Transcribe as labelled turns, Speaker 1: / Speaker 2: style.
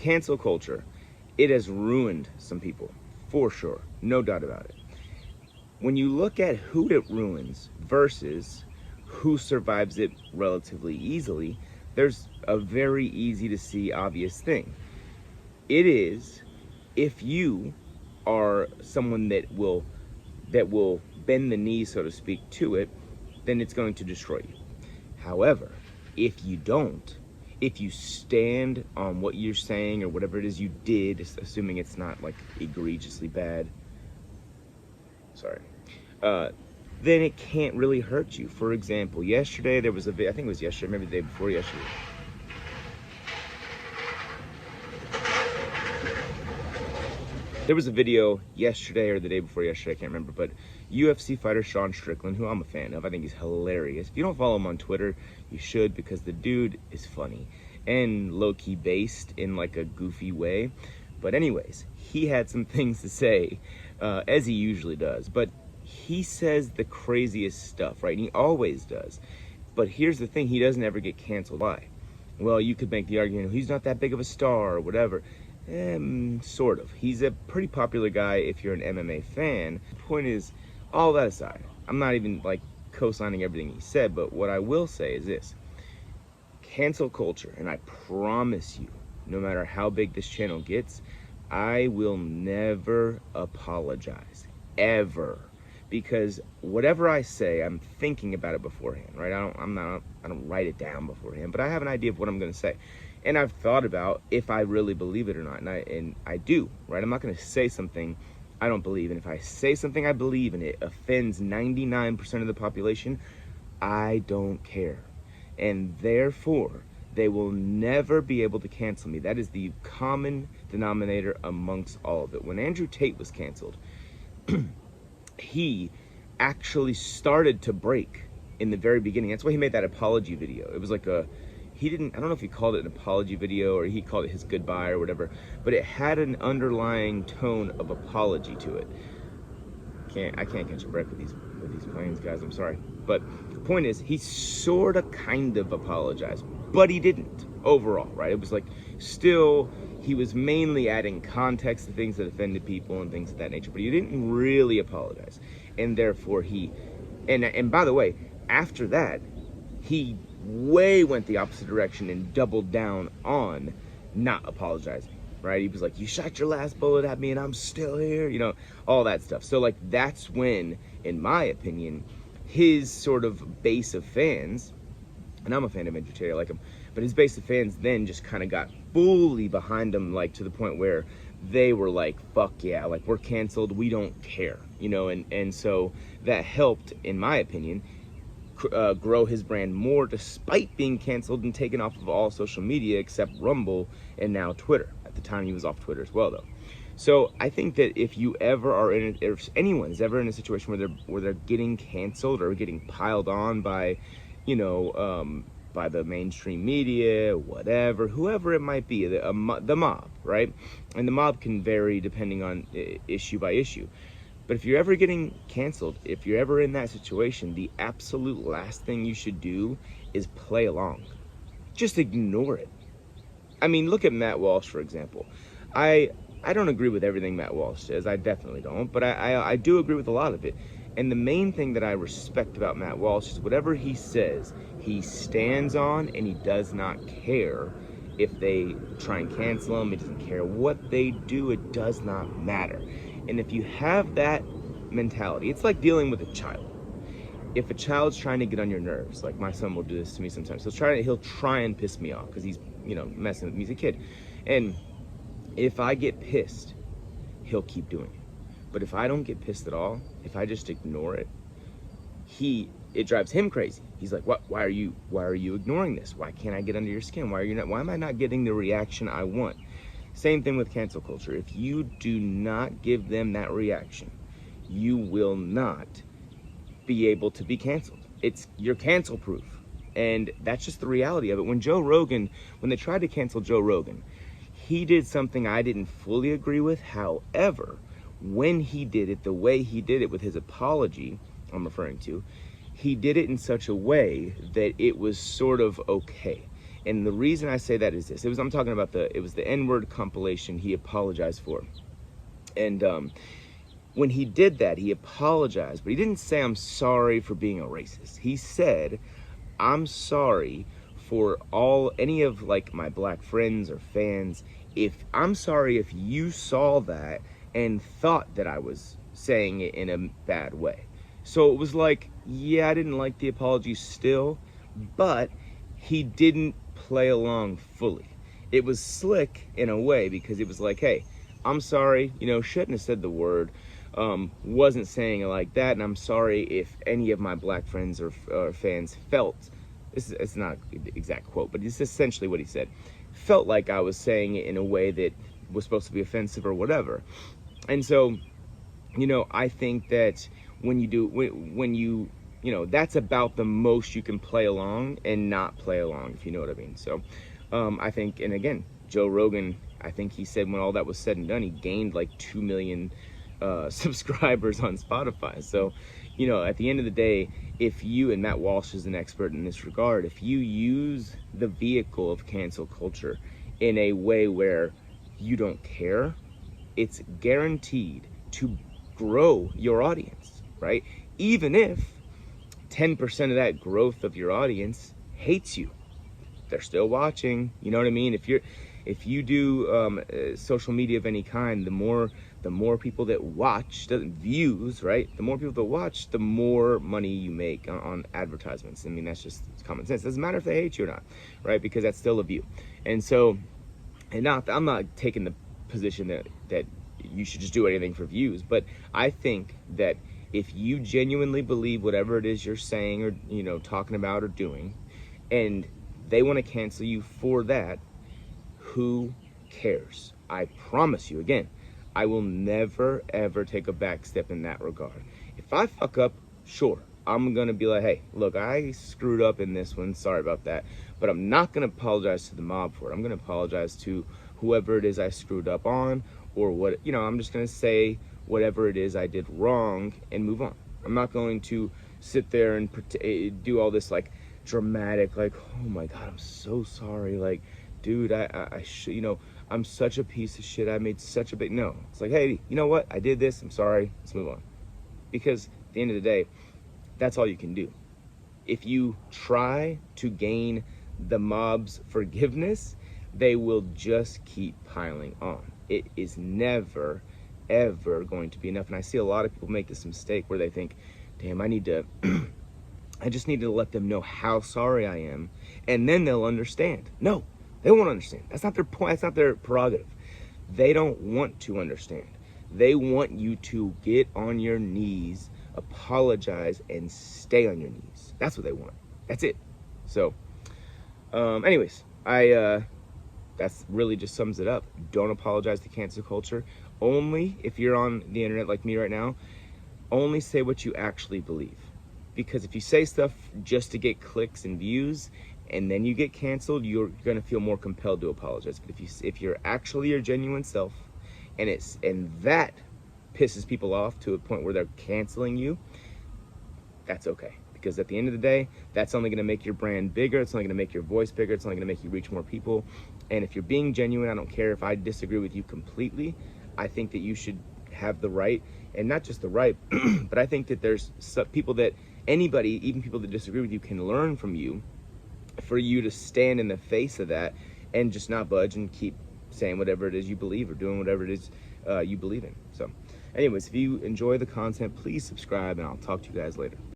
Speaker 1: cancel culture, it has ruined some people, for sure, no doubt about it. When you look at who it ruins versus who survives it relatively easily, there's a very easy to see obvious thing. It is, if you are someone that will bend the knee, so to speak, to it, then it's going to destroy you. However, if you don't, if you stand on what you're saying or whatever it is you did, assuming it's not like egregiously bad, then it can't really hurt you. For example, yesterday there was I think it was yesterday, maybe the day before yesterday. There was a video yesterday or the day before yesterday, I can't remember, but UFC fighter Sean Strickland, who I'm a fan of, I think he's hilarious. If you don't follow him on Twitter, you should, because the dude is funny and low-key based in like a goofy way. But anyways, he had some things to say, as he usually does, but he says the craziest stuff, right? And he always does. But here's the thing, he doesn't ever get canceled. Why? Well, you could make the argument, he's not that big of a star or whatever. Sort of. He's a pretty popular guy if you're an MMA fan. The point is, all that aside, I'm not even like co-signing everything he said, but what I will say is this. Cancel culture, and I promise you, no matter how big this channel gets, I will never apologize. Ever. Because whatever I say, I'm thinking about it beforehand, right? I don't write it down beforehand, but I have an idea of what I'm going to say. And I've thought about if I really believe it or not, and I do, right? I'm not going to say something I don't believe, and if I say something I believe and it offends 99% of the population, I don't care. And therefore, they will never be able to cancel me. That is the common denominator amongst all of it. When Andrew Tate was canceled, he actually started to break in the very beginning. That's why he made that apology video. It was like I don't know if he called it an apology video or he called it his goodbye or whatever, but it had an underlying tone of apology to it. I can't catch a breath with these planes, guys, I'm sorry. But the point is, he sort of kind of apologized, but he didn't overall, right? It was like, still, he was mainly adding context to things that offended people and things of that nature, but he didn't really apologize. And therefore and by the way, after that, he way went the opposite direction and doubled down on not apologizing, right? He was like, you shot your last bullet at me and I'm still here, all that stuff. So like, that's when, in my opinion, his sort of base of fans, and I'm a fan of Andrew Tate, I like him, but his base of fans then just kind of got fully behind him, like to the point where they were like, fuck yeah, like we're canceled, we don't care, and so that helped, in my opinion, grow his brand more, despite being canceled and taken off of all social media except Rumble and now Twitter. At the time, he was off Twitter as well, though. So I think that if anyone's ever in a situation where they're getting canceled or getting piled on by, by the mainstream media, whatever, whoever it might be, the mob, right? And the mob can vary depending on issue by issue. But if you're ever getting canceled, if you're ever in that situation, the absolute last thing you should do is play along. Just ignore it. I mean, look at Matt Walsh, for example. I don't agree with everything Matt Walsh says. I definitely don't. But I do agree with a lot of it. And the main thing that I respect about Matt Walsh is whatever he says, he stands on, and he does not care if they try and cancel him. He doesn't care what they do. It does not matter. And if you have that mentality, it's like dealing with a child. If a child's trying to get on your nerves, like my son will do this to me sometimes, he'll try and piss me off because he's, messing with me. He's a kid. And if I get pissed, he'll keep doing it. But if I don't get pissed at all, if I just ignore it, it drives him crazy. He's like, "What? Why are you ignoring this? Why can't I get under your skin? Why am I not getting the reaction I want?" Same thing with cancel culture. If you do not give them that reaction, you will not be able to be canceled. You're cancel proof. And that's just the reality of it. When they tried to cancel Joe Rogan, he did something I didn't fully agree with. However, when he did it, the way he did it with his apology, I'm referring to, he did it in such a way that it was sort of okay. And the reason I say that is this. I'm talking about it was the N-word compilation he apologized for. And when he did that, he apologized, but he didn't say, I'm sorry for being a racist. He said, I'm sorry for any of like my black friends or fans. I'm sorry if you saw that and thought that I was saying it in a bad way. So it was like, yeah, I didn't like the apology still, but he didn't play along fully. It was slick in a way because it was like, hey, I'm sorry, shouldn't have said the word, wasn't saying it like that, and I'm sorry if any of my black friends or fans felt, it's not the exact quote, but it's essentially what he said, felt like I was saying it in a way that was supposed to be offensive or whatever. And so, I think that when you that's about the most you can play along and not play along, if you know what I mean. So I think, and again, Joe Rogan, I think he said when all that was said and done, he gained like 2 million subscribers on Spotify. So, at the end of the day, if you, and Matt Walsh is an expert in this regard, if you use the vehicle of cancel culture in a way where you don't care, it's guaranteed to grow your audience, right? Even if 10% of that growth of your audience hates you, they're still watching. You know what I mean? If you do social media of any kind, the more people that watch, views, right? The more people that watch, the more money you make on advertisements. I mean, that's just common sense. It doesn't matter if they hate you or not, right? Because that's still a view. And so, I'm not taking the position that you should just do anything for views, but I think that if you genuinely believe whatever it is you're saying or talking about or doing, and they want to cancel you for that, who cares? I promise you, again, I will never ever take a back step in that regard. If I fuck up, sure, I'm gonna be like, hey, look, I screwed up in this one, sorry about that, but I'm not gonna apologize to the mob for it. I'm gonna apologize to whoever it is I screwed up on, or what, I'm just gonna say whatever it is I did wrong and move on. I'm not going to sit there and do all this like dramatic, like, oh my God, I'm so sorry, like, dude, I should, I'm such a piece of shit, I made such a big, no, it's like, hey, you know what, I did this, I'm sorry, let's move on. Because at the end of the day, that's all you can do. If you try to gain the mob's forgiveness, they will just keep piling on. It is never, ever going to be enough. And I see a lot of people make this mistake where they think, damn, I just need to let them know how sorry I am, and then they'll understand. No, they won't understand. That's not their point. That's not their prerogative. They don't want to understand. They want you to get on your knees, apologize, and stay on your knees. That's what they want. That's it. So, anyways, that's really just sums it up. Don't apologize to cancel culture. Only if you're on the internet like me right now, only say what you actually believe. Because if you say stuff just to get clicks and views, and then you get canceled, you're gonna feel more compelled to apologize. But if you're actually your genuine self, and that pisses people off to a point where they're canceling you, that's okay. Because at the end of the day, that's only gonna make your brand bigger, it's only gonna make your voice bigger, it's only gonna make you reach more people. And if you're being genuine, I don't care if I disagree with you completely, I think that you should have the right, and not just the right, but I think that there's some people that anybody, even people that disagree with you, can learn from you, for you to stand in the face of that and just not budge and keep saying whatever it is you believe or doing whatever it is you believe in. So anyways, if you enjoy the content, please subscribe, and I'll talk to you guys later.